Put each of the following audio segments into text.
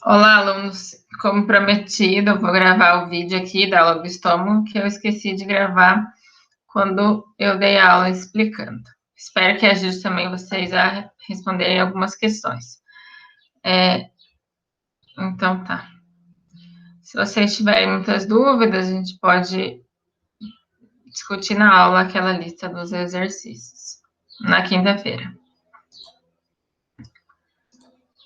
Olá, alunos. Como prometido, eu vou gravar o vídeo aqui da aula do estômago, que eu esqueci de gravar quando eu dei a aula explicando. Espero que ajude também vocês a responderem algumas questões. Então, tá. Se vocês tiverem muitas dúvidas, a gente pode discutir na aula aquela lista dos exercícios, na quinta-feira.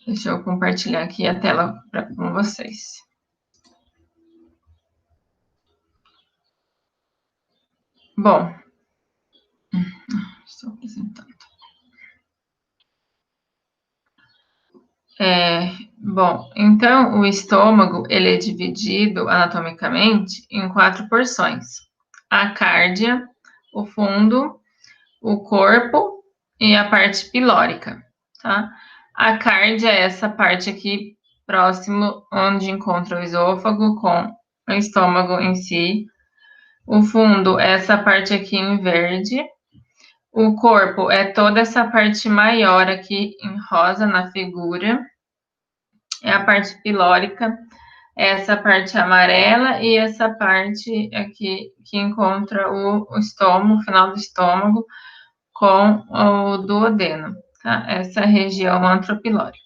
Deixa eu compartilhar aqui a tela com vocês. Bom, estou apresentando. Bom, então o estômago ele é dividido anatomicamente em 4 porções: a cárdia, o fundo, o corpo e a parte pilórica, tá? A cárdia é essa parte aqui próximo onde encontra o esôfago com o estômago em si. O fundo é essa parte aqui em verde. O corpo é toda essa parte maior aqui em rosa na figura. É a parte pilórica, essa parte amarela e essa parte aqui que encontra o estômago, o final do estômago, com o duodeno, tá? Essa região antropilórica.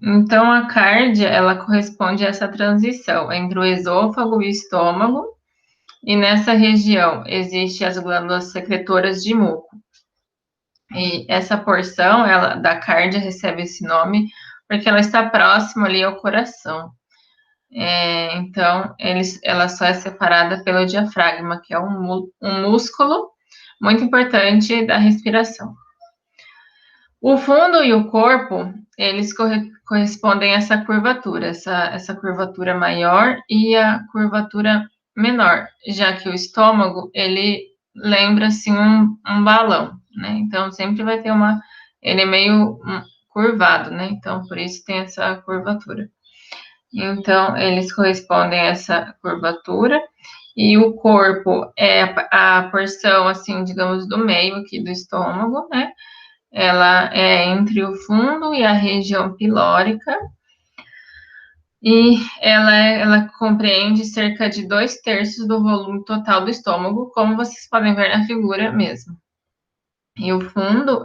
Então, a cárdia, ela corresponde a essa transição entre o esôfago e o estômago, e nessa região existem as glândulas secretoras de muco. E essa porção, ela, da cárdia, recebe esse nome porque ela está próxima ali ao coração. Então, ela só é separada pelo diafragma, que é um músculo muito importante da respiração. O fundo e o corpo, eles correspondem a essa curvatura, essa curvatura maior e a curvatura menor, já que o estômago, ele lembra, assim, um balão, né? Então, sempre vai ter ele é meio curvado, né? Então, por isso tem essa curvatura. Então, eles correspondem a essa curvatura, e o corpo é a porção, assim, digamos, do meio aqui do estômago, né? Ela é entre o fundo e a região pilórica, e ela compreende cerca de 2/3 do volume total do estômago, como vocês podem ver na figura mesmo. E o fundo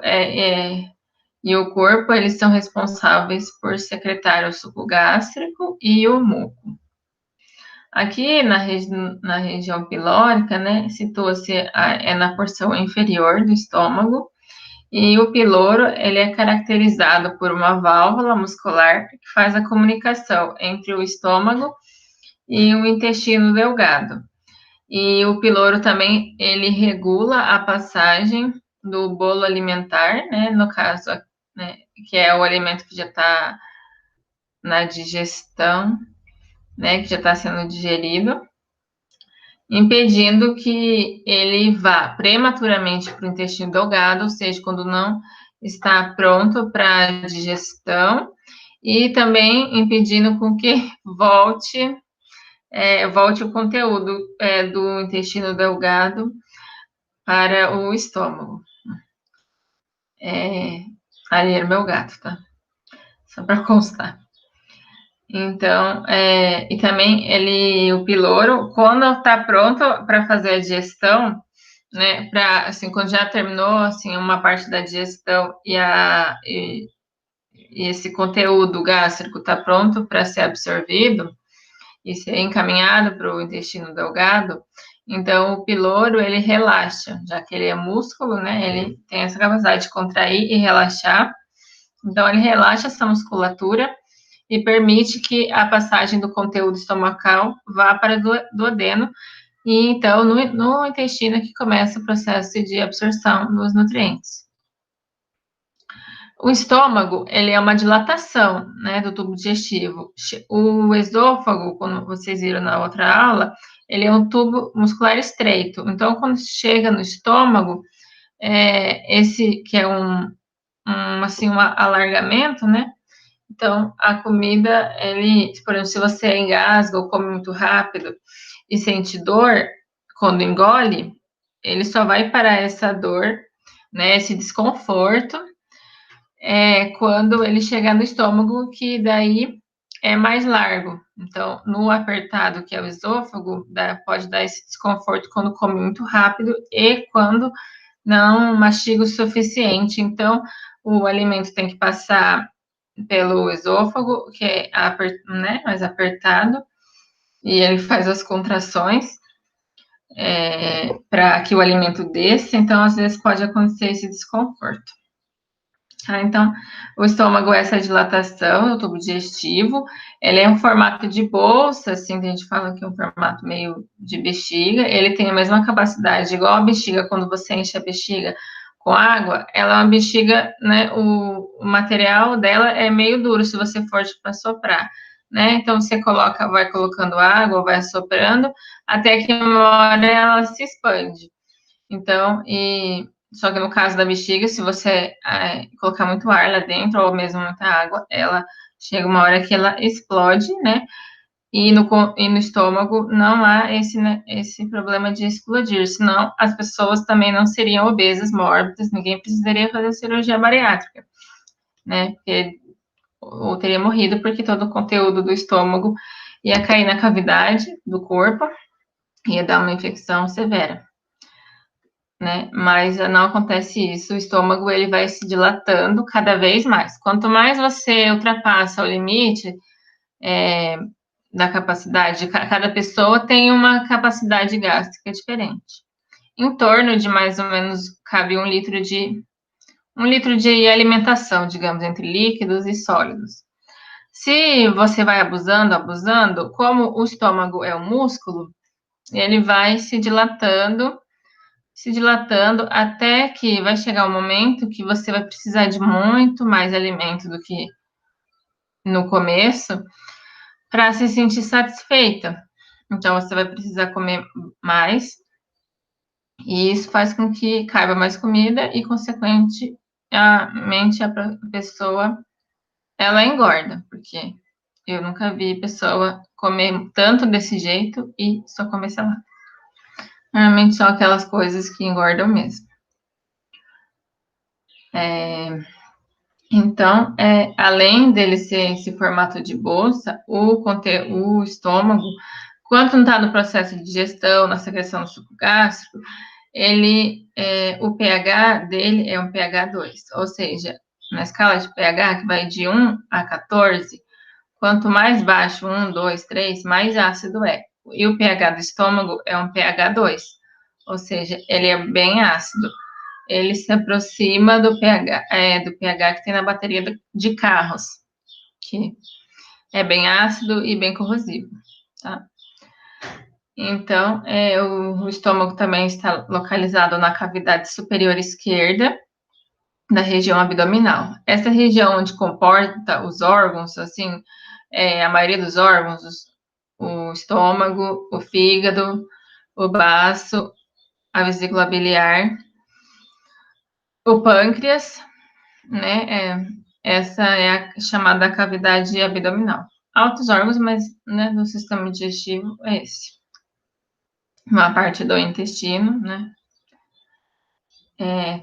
e o corpo, eles são responsáveis por secretar o suco gástrico e o muco. Aqui na região pilórica, né, situa-se na porção inferior do estômago, e o piloro, ele é caracterizado por uma válvula muscular que faz a comunicação entre o estômago e o intestino delgado. E o piloro também, ele regula a passagem do bolo alimentar, né, no caso, né, que é o alimento que já está na digestão, né, que já está sendo digerido, impedindo que ele vá prematuramente para o intestino delgado, ou seja, quando não está pronto para a digestão, e também impedindo com que volte o conteúdo do intestino delgado para o estômago. Ali era meu gato, tá? Só para constar. Então, e também o piloro, quando está pronto para fazer a digestão, né, assim, quando já terminou, assim, uma parte da digestão e esse conteúdo gástrico está pronto para ser absorvido e ser encaminhado para o intestino delgado, então o piloro, ele relaxa, já que ele é músculo, né, ele tem essa capacidade de contrair e relaxar, então ele relaxa essa musculatura e permite que a passagem do conteúdo estomacal vá para o duodeno, e então no intestino que começa o processo de absorção dos nutrientes. O estômago, ele é uma dilatação, né, do tubo digestivo. O esôfago, como vocês viram na outra aula, ele é um tubo muscular estreito. Então, quando chega no estômago, esse que é assim, um alargamento, né? Então, a comida, por exemplo, se você engasga ou come muito rápido e sente dor quando engole, ele só vai parar essa dor, né, esse desconforto, é quando ele chegar no estômago, que daí é mais largo. Então, no apertado, que é o esôfago, pode dar esse desconforto quando come muito rápido e quando não mastiga o suficiente. Então, o alimento tem que passar pelo esôfago, que é né, mais apertado, e ele faz as contrações para que o alimento desça. Então, às vezes, pode acontecer esse desconforto. Então, o estômago é essa dilatação, o tubo digestivo, ele é um formato de bolsa, assim, a gente fala que é um formato meio de bexiga, ele tem a mesma capacidade, igual a bexiga, quando você enche a bexiga com água, ela é uma bexiga, né, o material dela é meio duro, se você for para soprar, né, então você vai colocando água, vai soprando, até que uma hora ela se expande. Então, só que no caso da bexiga, se você colocar muito ar lá dentro, ou mesmo muita água, ela chega uma hora que ela explode, né? E no estômago não há né, esse problema de explodir, senão as pessoas também não seriam obesas, mórbidas, ninguém precisaria fazer cirurgia bariátrica, né? Ou teria morrido porque todo o conteúdo do estômago ia cair na cavidade do corpo, ia dar uma infecção severa. Né? Mas não acontece isso. O estômago ele vai se dilatando cada vez mais. Quanto mais você ultrapassa o limite da capacidade, cada pessoa tem uma capacidade gástrica diferente. Em torno de mais ou menos cabe um litro de alimentação, digamos, entre líquidos e sólidos. Se você vai abusando, como o estômago é um músculo, ele vai se dilatando até que vai chegar um momento que você vai precisar de muito mais alimento do que no começo para se sentir satisfeita. Então você vai precisar comer mais e isso faz com que caiba mais comida e consequentemente a pessoa ela engorda, porque eu nunca vi pessoa comer tanto desse jeito e só comer salada. Normalmente são aquelas coisas que engordam mesmo. Então, além dele ser esse formato de bolsa, o estômago, quando não está no processo de digestão, na secreção do suco gástrico, o pH dele é um pH 2, ou seja, na escala de pH, que vai de 1 a 14, quanto mais baixo, 1, 2, 3, mais ácido é. E o pH do estômago é um pH 2, ou seja, ele é bem ácido. Ele se aproxima do pH que tem na bateria de carros, que é bem ácido e bem corrosivo, tá? Então, o estômago também está localizado na cavidade superior esquerda da região abdominal. Essa região onde comporta os órgãos, assim, a maioria dos órgãos, o estômago, o fígado, o baço, a vesícula biliar, o pâncreas, né? Essa é a chamada cavidade abdominal. Altos órgãos, mas né, do sistema digestivo é esse. Uma parte do intestino, né?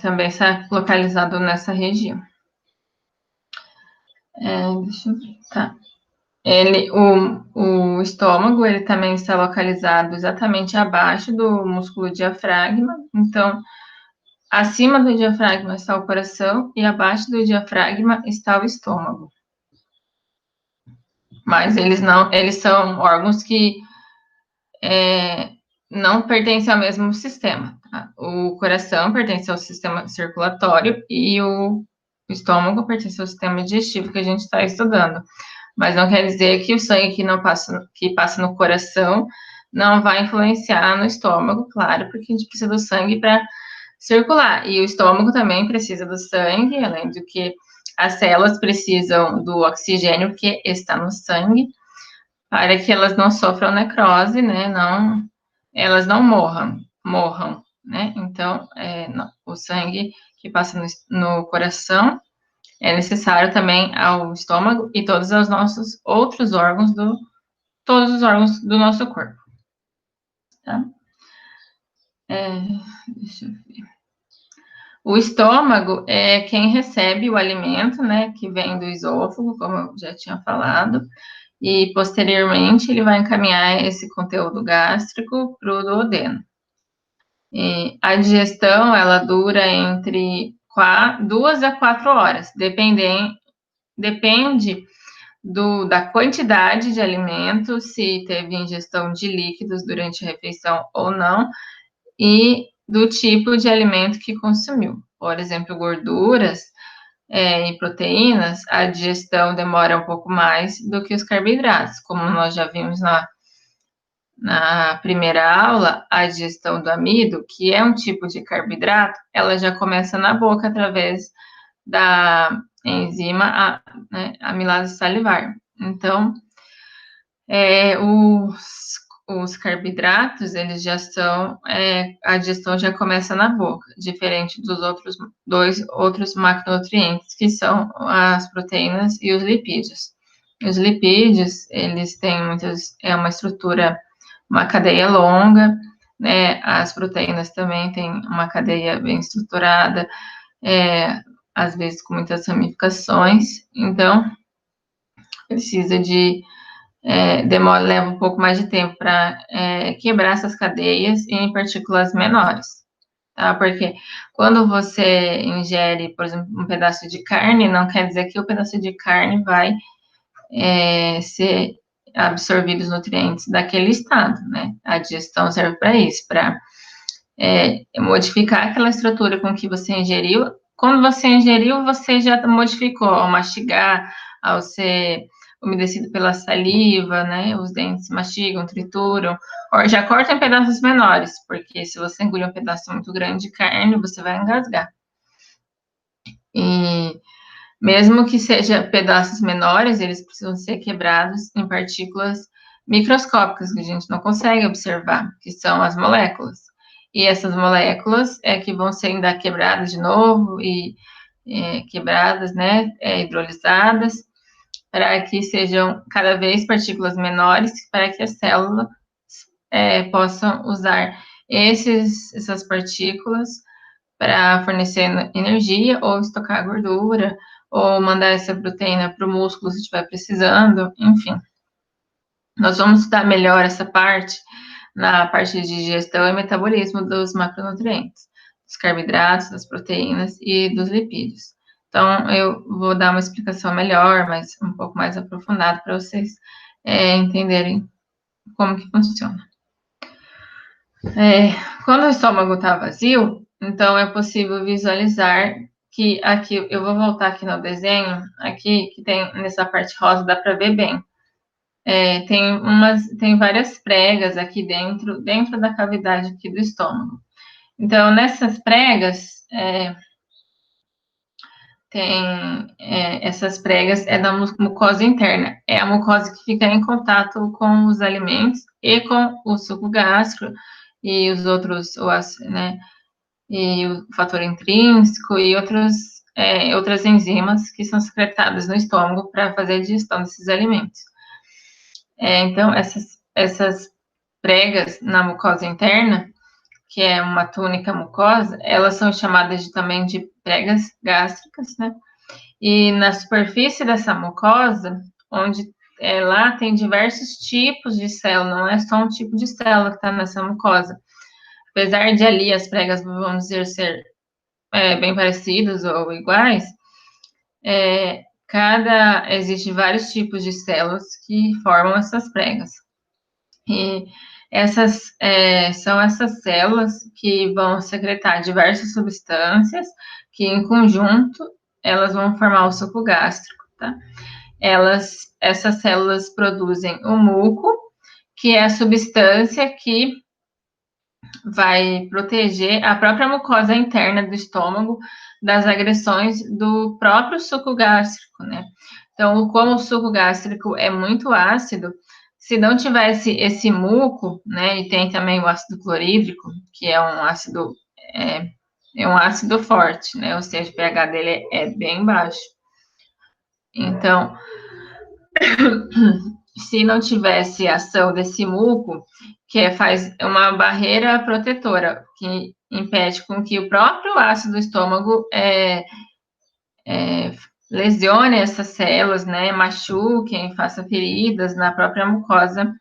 Também está localizado nessa região. Deixa eu ver, tá. O estômago, ele também está localizado exatamente abaixo do músculo diafragma. Então, acima do diafragma está o coração e abaixo do diafragma está o estômago. Mas eles são órgãos que não pertencem ao mesmo sistema. Tá? O coração pertence ao sistema circulatório e o estômago pertence ao sistema digestivo que a gente está estudando. Mas não quer dizer que o sangue que passa no coração não vai influenciar no estômago, claro, porque a gente precisa do sangue para circular. E o estômago também precisa do sangue, além do que as células precisam do oxigênio que está no sangue para que elas não sofram necrose, né? Elas não morram, né? Então, o sangue que passa no coração é necessário também ao estômago e todos os nossos outros órgãos todos os órgãos do nosso corpo, tá? Deixa eu ver. O estômago é quem recebe o alimento, né, que vem do esôfago, como eu já tinha falado, e posteriormente ele vai encaminhar esse conteúdo gástrico para o duodeno. E a digestão, ela dura entre 2 a 4 horas, depende da quantidade de alimento, se teve ingestão de líquidos durante a refeição ou não, e do tipo de alimento que consumiu. Por exemplo, gorduras e proteínas, a digestão demora um pouco mais do que os carboidratos, como nós já vimos na primeira aula, a digestão do amido, que é um tipo de carboidrato, ela já começa na boca através da enzima amilase salivar. Então, os carboidratos, eles já são, a digestão já começa na boca, diferente dos outros outros macronutrientes, que são as proteínas e os lipídios. Os lipídios, eles têm uma estrutura, uma cadeia longa, né? As proteínas também têm uma cadeia bem estruturada, às vezes com muitas ramificações, então precisa leva um pouco mais de tempo para quebrar essas cadeias em partículas menores, tá? Porque quando você ingere, por exemplo, um pedaço de carne, não quer dizer que o pedaço de carne vai ser absorvido os nutrientes daquele estado, né? A digestão serve para isso, para modificar aquela estrutura com que você ingeriu. Quando você ingeriu, você já modificou ao mastigar, ao ser umedecido pela saliva, né? Os dentes mastigam, trituram, já corta em pedaços menores, porque se você engolir um pedaço muito grande de carne, você vai engasgar. E mesmo que seja pedaços menores, eles precisam ser quebrados em partículas microscópicas que a gente não consegue observar, que são as moléculas. E essas moléculas é que vão ser ainda quebradas de novo e quebradas, né, hidrolisadas, para que sejam cada vez partículas menores, para que as células possam usar essas partículas para fornecer energia ou estocar gordura, ou mandar essa proteína para o músculo se estiver precisando, enfim. Nós vamos estudar melhor essa parte na parte de digestão e metabolismo dos macronutrientes, dos carboidratos, das proteínas e dos lipídios. Então, eu vou dar uma explicação melhor, mas um pouco mais aprofundada para vocês entenderem como que funciona. Quando o estômago está vazio, então é possível visualizar que aqui, eu vou voltar aqui no desenho, aqui, que tem nessa parte rosa, dá para ver bem. Tem várias pregas aqui dentro da cavidade aqui do estômago. Então, nessas pregas, essas pregas da mucosa interna. É a mucosa que fica em contato com os alimentos e com o suco gástrico e os outros, né, e o fator intrínseco e outras enzimas que são secretadas no estômago para fazer a digestão desses alimentos. Então, essas pregas na mucosa interna, que é uma túnica mucosa, elas são chamadas também de pregas gástricas, né? E na superfície dessa mucosa, onde lá tem diversos tipos de célula, não é só um tipo de célula que está nessa mucosa. Apesar de ali as pregas, vamos dizer, ser bem parecidas ou iguais, existe vários tipos de células que formam essas pregas. E são essas células que vão secretar diversas substâncias que, em conjunto, elas vão formar o suco gástrico, tá? Essas células produzem o muco, que é a substância que vai proteger a própria mucosa interna do estômago das agressões do próprio suco gástrico, né? Então, como o suco gástrico é muito ácido, se não tivesse esse muco, né, e tem também o ácido clorídrico, que é um ácido forte, né, ou seja, o pH dele é bem baixo. Então, se não tivesse ação desse muco, que faz uma barreira protetora, que impede com que o próprio ácido do estômago lesione essas células, né, machuquem, faça feridas na própria mucosa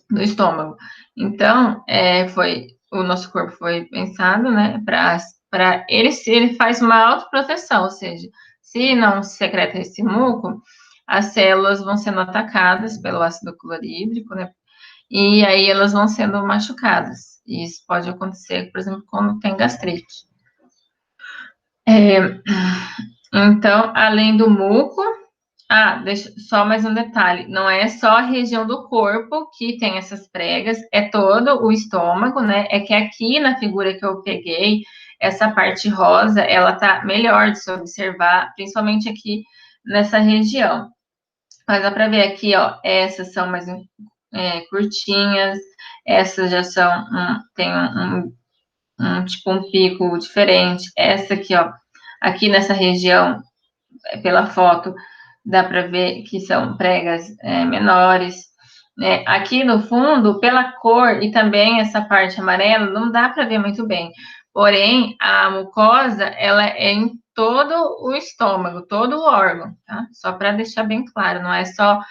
do estômago. Então, o nosso corpo foi pensado, né, para ele faz uma autoproteção, ou seja, se não secreta esse muco, as células vão sendo atacadas pelo ácido clorídrico, né, e aí elas vão sendo machucadas. E isso pode acontecer, por exemplo, quando tem gastrite. Então, além do muco, deixa só mais um detalhe. Não é só a região do corpo que tem essas pregas, é todo o estômago, né? É que aqui na figura que eu peguei, essa parte rosa, ela tá melhor de se observar, principalmente aqui nessa região. Mas dá para ver aqui, ó, essas são mais curtinhas, essas já são, tem tipo um pico diferente. Essa aqui, ó, aqui nessa região, pela foto, dá para ver que são pregas menores. Né? Aqui no fundo, pela cor e também essa parte amarela, não dá para ver muito bem. Porém, a mucosa, ela é em todo o estômago, todo o órgão, tá? Só para deixar bem claro, não é só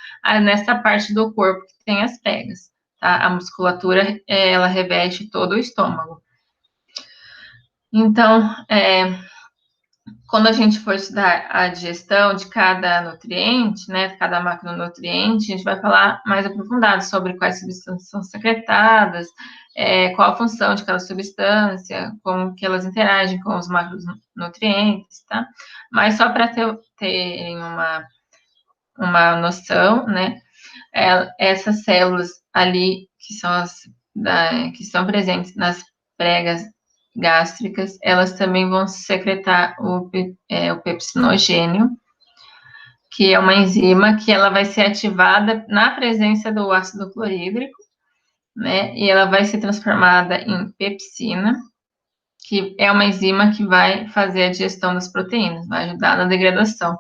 nessa parte do corpo que tem as pregas, tá? A musculatura, ela reveste todo o estômago. Então, quando a gente for estudar a digestão de cada nutriente, né, cada macronutriente, a gente vai falar mais aprofundado sobre quais substâncias são secretadas, qual a função de cada substância, como que elas interagem com os macronutrientes, tá? Mas só para terem uma noção, né, essas células ali que são que são presentes nas pregas gástricas, elas também vão secretar o pepsinogênio, que é uma enzima que ela vai ser ativada na presença do ácido clorídrico, né? E ela vai ser transformada em pepsina, que é uma enzima que vai fazer a digestão das proteínas, vai ajudar na degradação,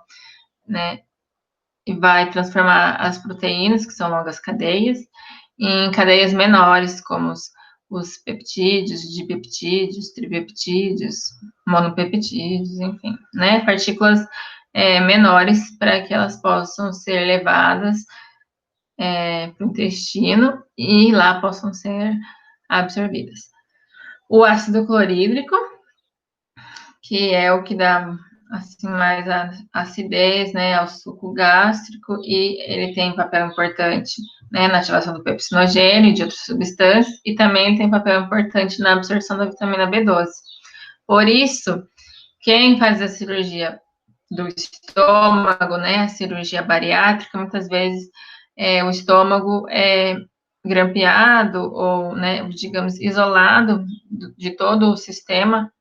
né? E vai transformar as proteínas, que são longas cadeias, em cadeias menores, como os peptídeos, dipeptídeos, tripeptídeos, monopeptídeos, enfim, né? Partículas menores para que elas possam ser levadas para o intestino e lá possam ser absorvidas. O ácido clorídrico, que é o que dá assim mais a acidez, né, ao suco gástrico, e ele tem papel importante, né, na ativação do pepsinogênio e de outras substâncias, e também tem papel importante na absorção da vitamina B12. Por isso, quem faz a cirurgia do estômago, né, a cirurgia bariátrica, muitas vezes o estômago é grampeado ou, né, digamos, isolado de todo o sistema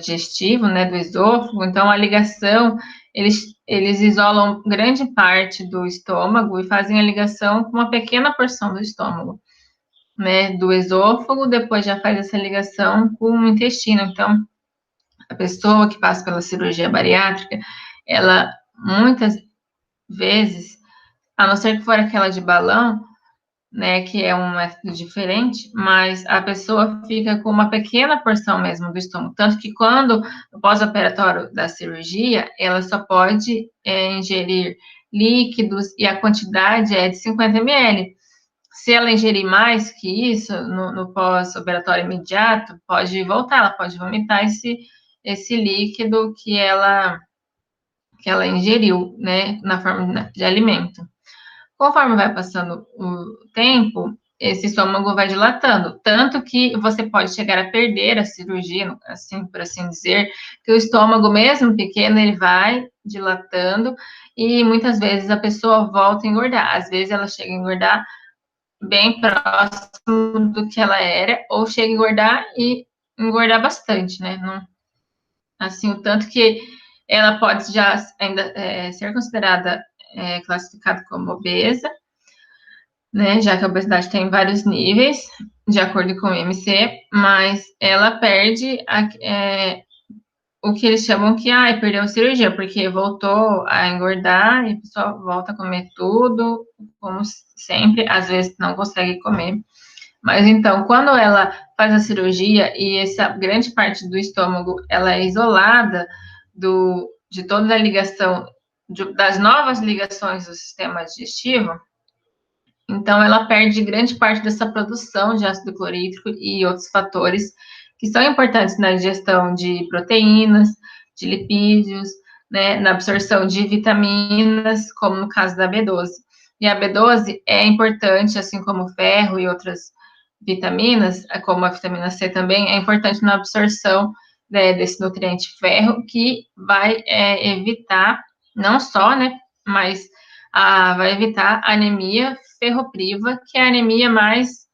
digestivo, né, do esôfago. Então, a ligação, eles isolam grande parte do estômago e fazem a ligação com uma pequena porção do estômago, né, do esôfago, depois já faz essa ligação com o intestino. Então, a pessoa que passa pela cirurgia bariátrica, ela, muitas vezes, a não ser que for aquela de balão, né, que é um método diferente, mas a pessoa fica com uma pequena porção mesmo do estômago, tanto que quando, no pós-operatório da cirurgia, ela só pode ingerir líquidos e a quantidade é de 50 ml. Se ela ingerir mais que isso, no pós-operatório imediato, pode voltar, ela pode vomitar esse líquido que ela ingeriu, né, na forma de alimento. Conforme vai passando o tempo, esse estômago vai dilatando, tanto que você pode chegar a perder a cirurgia, assim, por assim dizer, que o estômago, mesmo pequeno, ele vai dilatando e muitas vezes a pessoa volta a engordar. Às vezes ela chega a engordar bem próximo do que ela era, ou chega a engordar e engordar bastante, né? Não, assim, o tanto que ela pode já ainda ser considerada classificada como obesa, né? Já que a obesidade tem vários níveis, de acordo com o IMC, mas ela perde o que eles chamam que, perdeu a cirurgia, porque voltou a engordar e a pessoa volta a comer tudo, como sempre, às vezes não consegue comer. Mas então, quando ela faz a cirurgia e essa grande parte do estômago, ela é isolada de toda a ligação, das novas ligações do sistema digestivo, então ela perde grande parte dessa produção de ácido clorídrico e outros fatores que são importantes na digestão de proteínas, de lipídios, né, na absorção de vitaminas, como no caso da B12. E a B12 é importante, assim como o ferro e outras vitaminas, como a vitamina C também, é importante na absorção, né, desse nutriente ferro, que vai evitar, não só, né, mas vai evitar anemia ferropriva, que é a anemia mais,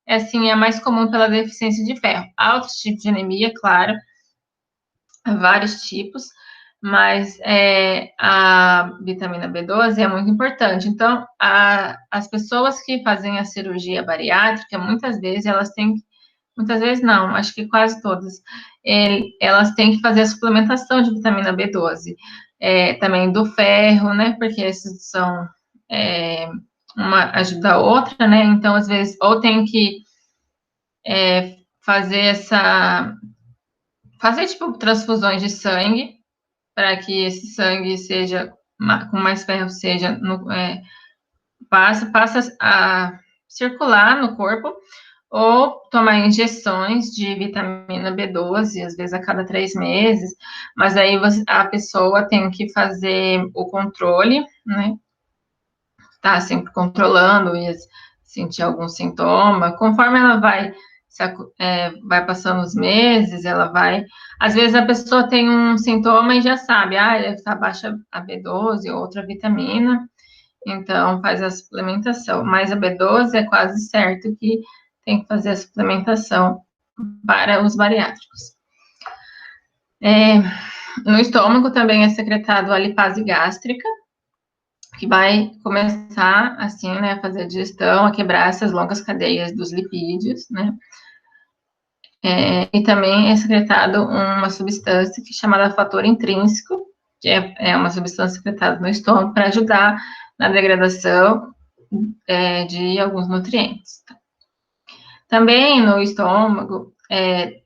assim, é a mais comum pela deficiência de ferro. Há outros tipos de anemia, claro, vários tipos, mas a vitamina B12 é muito importante. Então, as pessoas que fazem a cirurgia bariátrica, muitas vezes elas têm, muitas vezes não, acho que quase todas, elas têm que fazer a suplementação de vitamina B12, também do ferro, né, porque esses são, uma ajuda a outra, né, então, às vezes, ou tem que fazer, tipo, transfusões de sangue, para que esse sangue seja, com mais ferro, seja, passa a circular no corpo, ou tomar injeções de vitamina B12, às vezes a cada 3 meses, mas aí a pessoa tem que fazer o controle, né? Tá sempre controlando e sentir algum sintoma. Conforme ela vai passando os meses, ela vai. Às vezes a pessoa tem um sintoma e já sabe, deve estar baixa a B12 ou outra vitamina, então faz a suplementação. Mas a B12 é quase certo que tem que fazer a suplementação para os bariátricos. No estômago também é secretado a lipase gástrica, que vai começar, assim, né, a fazer a digestão, a quebrar essas longas cadeias dos lipídios, né? E também é secretado uma substância que é chamada fator intrínseco, que é uma substância secretada no estômago para ajudar na degradação de alguns nutrientes. Também no estômago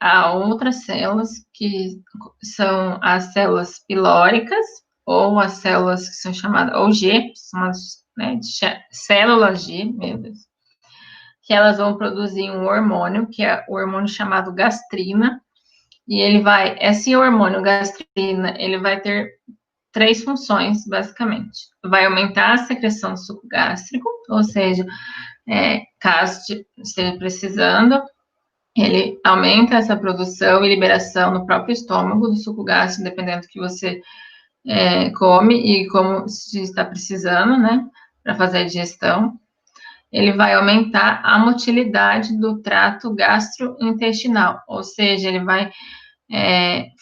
há outras células que são as células pilóricas, ou as células que são chamadas, ou G, né, de células G, meu Deus, que elas vão produzir um hormônio, que é o hormônio chamado gastrina, e esse hormônio gastrina, ele vai ter 3 funções, basicamente. Vai aumentar a secreção do suco gástrico, ou seja, caso esteja precisando, ele aumenta essa produção e liberação no próprio estômago do suco gástrico, dependendo do que você come e como se está precisando, né, para fazer a digestão. Ele vai aumentar a motilidade do trato gastrointestinal, ou seja, ele vai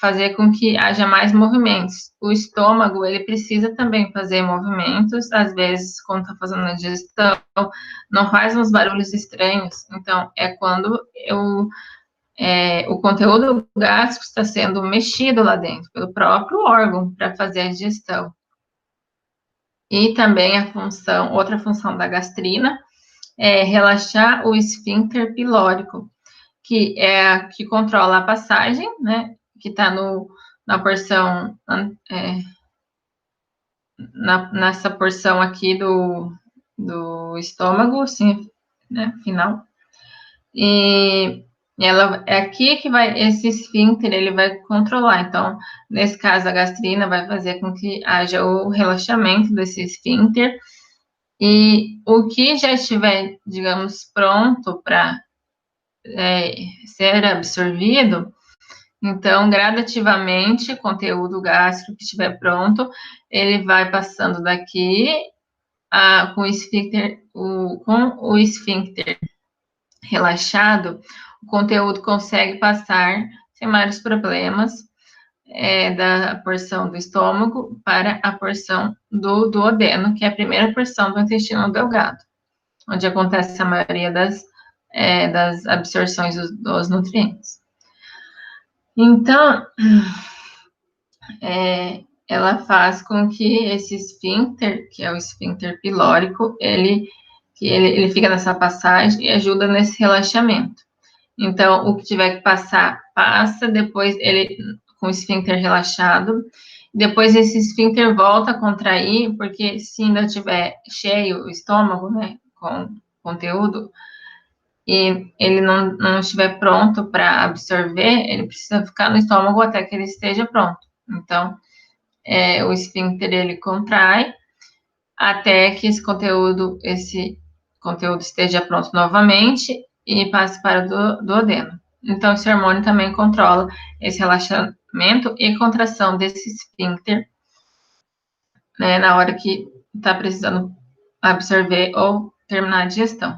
fazer com que haja mais movimentos. O estômago, ele precisa também fazer movimentos, às vezes, quando está fazendo a digestão, não faz uns barulhos estranhos, então, é quando o conteúdo gástrico está sendo mexido lá dentro, pelo próprio órgão, para fazer a digestão. E também outra função da gastrina é relaxar o esfíncter pilórico, que é a que controla a passagem, né, que está na porção, nessa porção aqui do estômago, assim, né, final. E é aqui que esse esfíncter, ele vai controlar. Então, nesse caso, a gastrina vai fazer com que haja o relaxamento desse esfíncter, e o que já estiver, digamos, pronto para ser absorvido, então, gradativamente, o conteúdo gástrico que estiver pronto, ele vai passando daqui com o esfíncter relaxado, o conteúdo consegue passar sem maiores problemas da porção do estômago para a porção do duodeno, que é a primeira porção do intestino delgado, onde acontece a maioria das absorções dos nutrientes. Então, ela faz com que esse esfíncter, que é o esfíncter pilórico, ele fica nessa passagem e ajuda nesse relaxamento. Então, o que tiver que passar, passa, depois ele com o esfíncter relaxado, depois esse esfíncter volta a contrair, porque se ainda estiver cheio o estômago, né, com conteúdo, e ele não estiver pronto para absorver, ele precisa ficar no estômago até que ele esteja pronto. Então, o esfíncter ele contrai até que esse conteúdo esteja pronto novamente e passe para o duodeno. Então, esse hormônio também controla esse relaxamento e contração desse esfíncter, né, na hora que está precisando absorver ou terminar a digestão.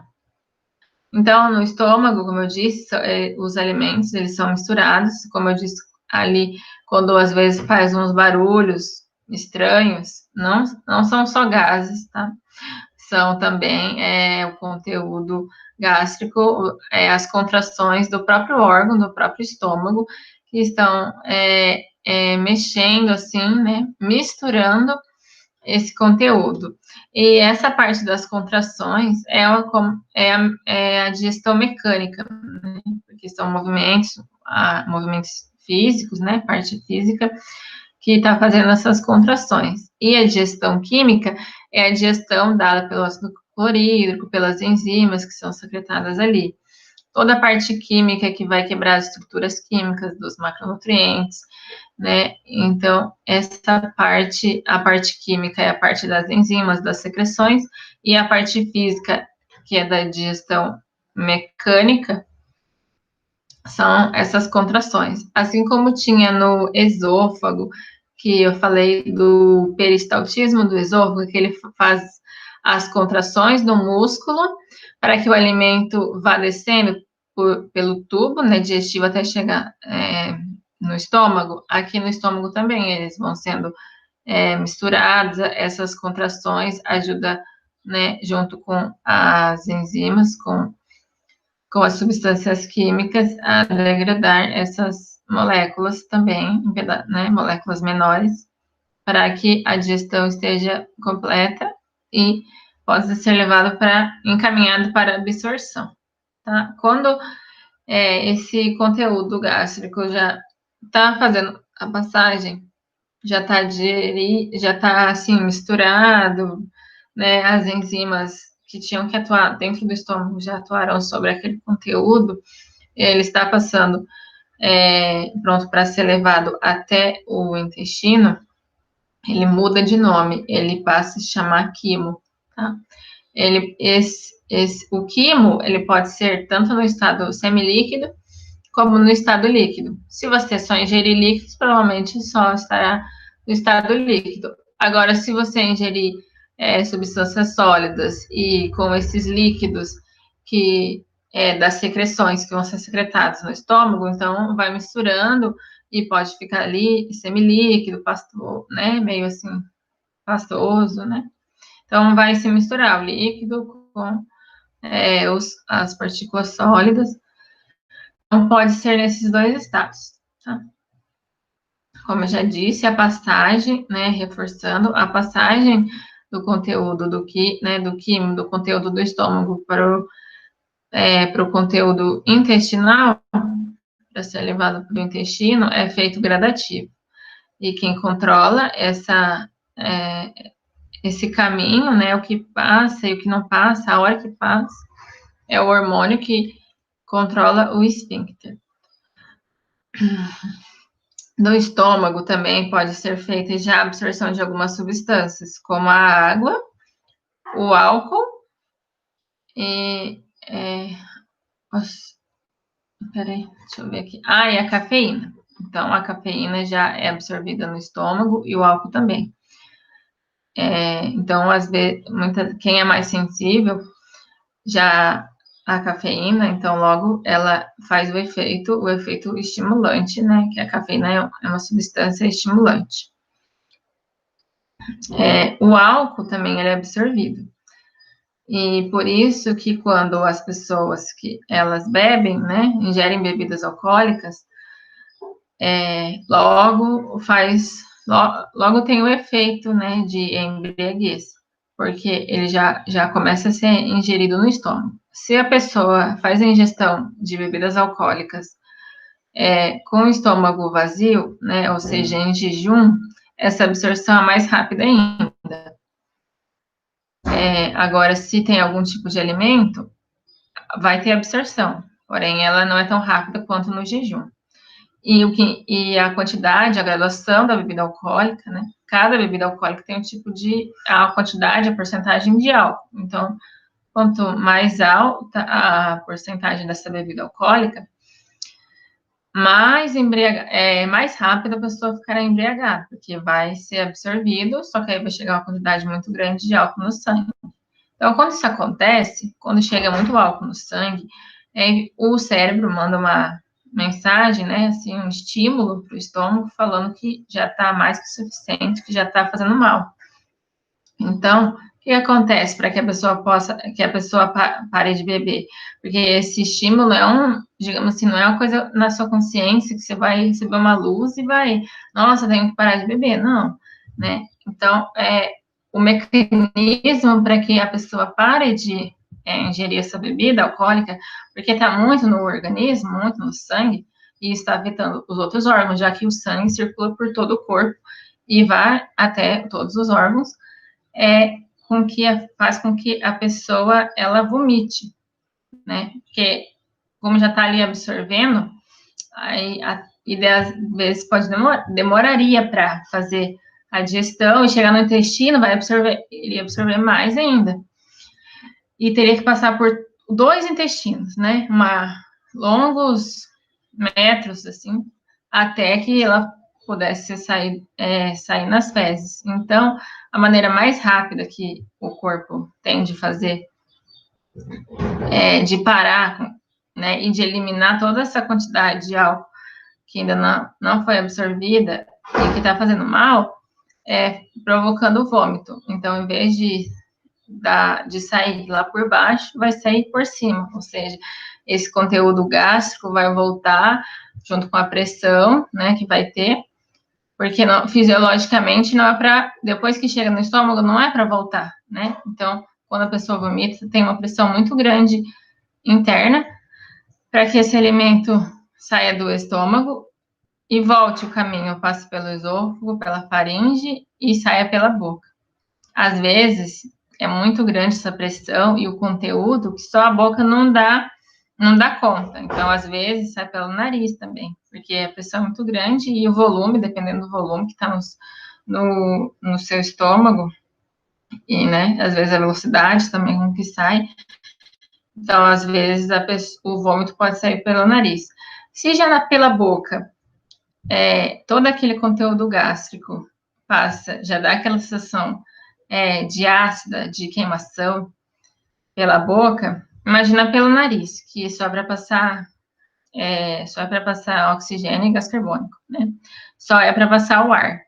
Então, no estômago, como eu disse, os alimentos, eles são misturados, como eu disse ali, quando às vezes faz uns barulhos estranhos, não são só gases, tá? São também o conteúdo gástrico, as contrações do próprio órgão, do próprio estômago, que estão mexendo assim, né? Misturando esse conteúdo. E essa parte das contrações é a digestão mecânica, né? Porque são movimentos físicos, né? Parte física, que está fazendo essas contrações. E a digestão química é a digestão dada pelo ácido clorídrico, pelas enzimas que são secretadas ali. Toda a parte química que vai quebrar as estruturas químicas dos macronutrientes, né? Então, a parte química é a parte das enzimas, das secreções, e a parte física, que é da digestão mecânica, são essas contrações. Assim como tinha no esôfago, que eu falei do peristaltismo do esôfago, que ele faz as contrações no músculo para que o alimento vá descendo pelo tubo, né, digestivo até chegar no estômago. Aqui no estômago também eles vão sendo misturados, essas contrações ajuda, né, junto com as enzimas, com as substâncias químicas a degradar essas moléculas também, né, moléculas menores, para que a digestão esteja completa e possa ser encaminhado para absorção, tá? Quando esse conteúdo gástrico já está fazendo a passagem, já está assim misturado, né? As enzimas que tinham que atuar dentro do estômago já atuaram sobre aquele conteúdo, ele está passando pronto para ser levado até o intestino, ele muda de nome, ele passa a se chamar quimo, tá? O quimo, ele pode ser tanto no estado semilíquido, como no estado líquido. Se você só ingerir líquidos, provavelmente só estará no estado líquido. Agora, se você ingerir substâncias sólidas e com esses líquidos das secreções que vão ser secretados no estômago, então vai misturando e pode ficar ali semilíquido, né, meio assim pastoso, né? Então vai se misturar o líquido com as partículas sólidas. Não pode ser nesses dois estados, tá? Como eu já disse, a passagem, né, reforçando, a passagem do conteúdo do conteúdo do estômago para o conteúdo intestinal, para ser levado para o intestino, é feito gradativo. E quem controla esse caminho, né, o que passa e o que não passa, a hora que passa, é o hormônio que controla o esfíncter. No estômago também pode ser feita já a absorção de algumas substâncias, como a água, o álcool e. Peraí, deixa eu ver aqui. E a cafeína. Então, a cafeína já é absorvida no estômago e o álcool também. Então, às vezes, quem é mais sensível, já a cafeína, então logo ela faz o efeito estimulante, né? Que a cafeína é uma substância estimulante. O álcool também ele é absorvido. E por isso que quando as pessoas que elas bebem, né, ingerem bebidas alcoólicas, logo tem o efeito, né, de embriaguez, porque ele já começa a ser ingerido no estômago. Se a pessoa faz a ingestão de bebidas alcoólicas com o estômago vazio, né, ou seja, em jejum, essa absorção é mais rápida ainda. Agora, se tem algum tipo de alimento, vai ter absorção, porém ela não é tão rápida quanto no jejum. E a quantidade, a graduação da bebida alcoólica, né? Cada bebida alcoólica tem um tipo de, a quantidade, a porcentagem de álcool. Então, quanto mais alta a porcentagem dessa bebida alcoólica, mais rápido a pessoa ficará embriagada, porque vai ser absorvido, só que aí vai chegar uma quantidade muito grande de álcool no sangue. Então, quando isso acontece, quando chega muito álcool no sangue, o cérebro manda uma mensagem, né, assim, um estímulo para o estômago, falando que já está mais que suficiente, que já está fazendo mal. Então, o que acontece para que a pessoa pare de beber? Porque esse estímulo digamos assim, não é uma coisa na sua consciência que você vai receber uma luz e vai, nossa, tenho que parar de beber. Não, né? Então, o mecanismo para que a pessoa pare de ingerir essa bebida alcoólica, porque está muito no organismo, muito no sangue, e está afetando os outros órgãos, já que o sangue circula por todo o corpo e vai até todos os órgãos, faz com que a pessoa, ela vomite, né? Porque, como já está ali absorvendo, e às vezes demoraria para fazer a digestão e chegar no intestino, iria absorver mais ainda. E teria que passar por 2 intestinos, né? Longos metros, assim, até que ela pudesse sair nas fezes. Então, a maneira mais rápida que o corpo tem de fazer, de parar, né, e de eliminar toda essa quantidade de álcool que ainda não foi absorvida e que está fazendo mal, provocando vômito. Então, em vez de sair lá por baixo, vai sair por cima, ou seja, esse conteúdo gástrico vai voltar junto com a pressão, né, que vai ter, porque fisiologicamente não é para, depois que chega no estômago, não é para voltar, né? Então, quando a pessoa vomita, tem uma pressão muito grande interna para que esse alimento saia do estômago e volte o caminho, passe pelo esôfago, pela faringe e saia pela boca. Às vezes, é muito grande essa pressão e o conteúdo que só a boca não dá conta. Então, às vezes, sai pelo nariz também, porque a pressão é muito grande e o volume, dependendo do volume que está no seu estômago, e, né, às vezes a velocidade também com que sai. Então, às vezes, o vômito pode sair pelo nariz. Se já pela boca, todo aquele conteúdo gástrico passa, já dá aquela sensação de ácida, de queimação pela boca, imagina pelo nariz, que só para passar oxigênio e gás carbônico, né? Só é para passar o ar.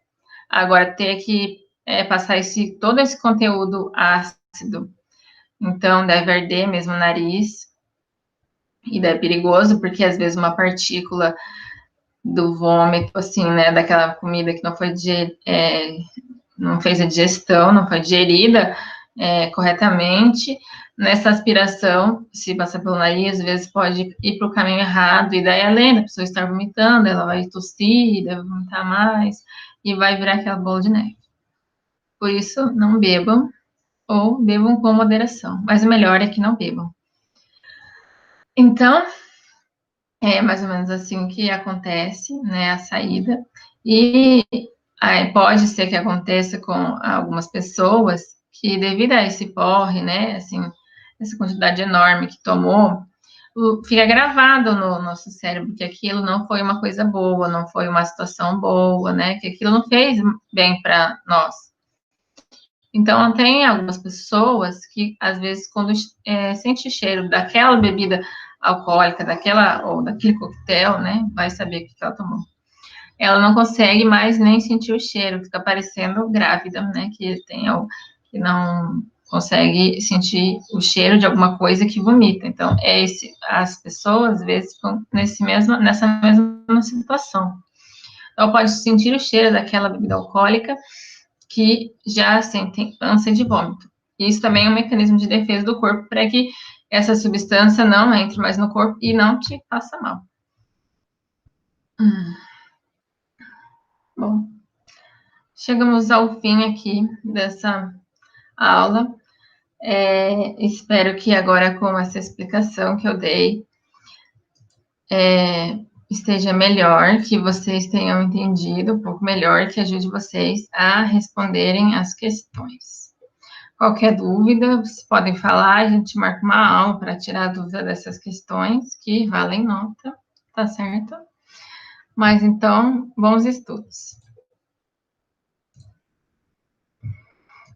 Agora, ter que passar todo esse conteúdo ácido, então deve arder mesmo o nariz, e é perigoso, porque às vezes uma partícula do vômito, assim, né, daquela comida que não fez a digestão, não foi digerida corretamente, nessa aspiração, se passar pelo nariz, às vezes pode ir para o caminho errado, e daí além da pessoa estar vomitando, ela vai tossir, deve vomitar mais, e vai virar aquela bola de neve. Por isso, não bebam, ou bebam com moderação, mas o melhor é que não bebam. Então, é mais ou menos assim que acontece, né, a saída, e pode ser que aconteça com algumas pessoas que, devido a esse porre, né, assim, essa quantidade enorme que tomou, fica gravado no nosso cérebro que aquilo não foi uma coisa boa, não foi uma situação boa, né, que aquilo não fez bem para nós. Então, tem algumas pessoas que, às vezes, quando sente o cheiro daquela bebida alcoólica, ou daquele coquetel, né, vai saber o que ela tomou. Ela não consegue mais nem sentir o cheiro, fica parecendo grávida, né, que não consegue sentir o cheiro de alguma coisa que vomita. Então, as pessoas, às vezes, ficam nessa mesma situação. ou pode sentir o cheiro daquela bebida alcoólica que já sentem ânsia de vômito. Isso também é um mecanismo de defesa do corpo para que essa substância não entre mais no corpo e não te faça mal. Bom, chegamos ao fim aqui dessa aula. Espero que agora, com essa explicação que eu dei, esteja melhor, que vocês tenham entendido um pouco melhor, que ajude vocês a responderem as questões. Qualquer dúvida, vocês podem falar, a gente marca uma aula para tirar a dúvida dessas questões, que valem nota, tá certo? Mas então, bons estudos.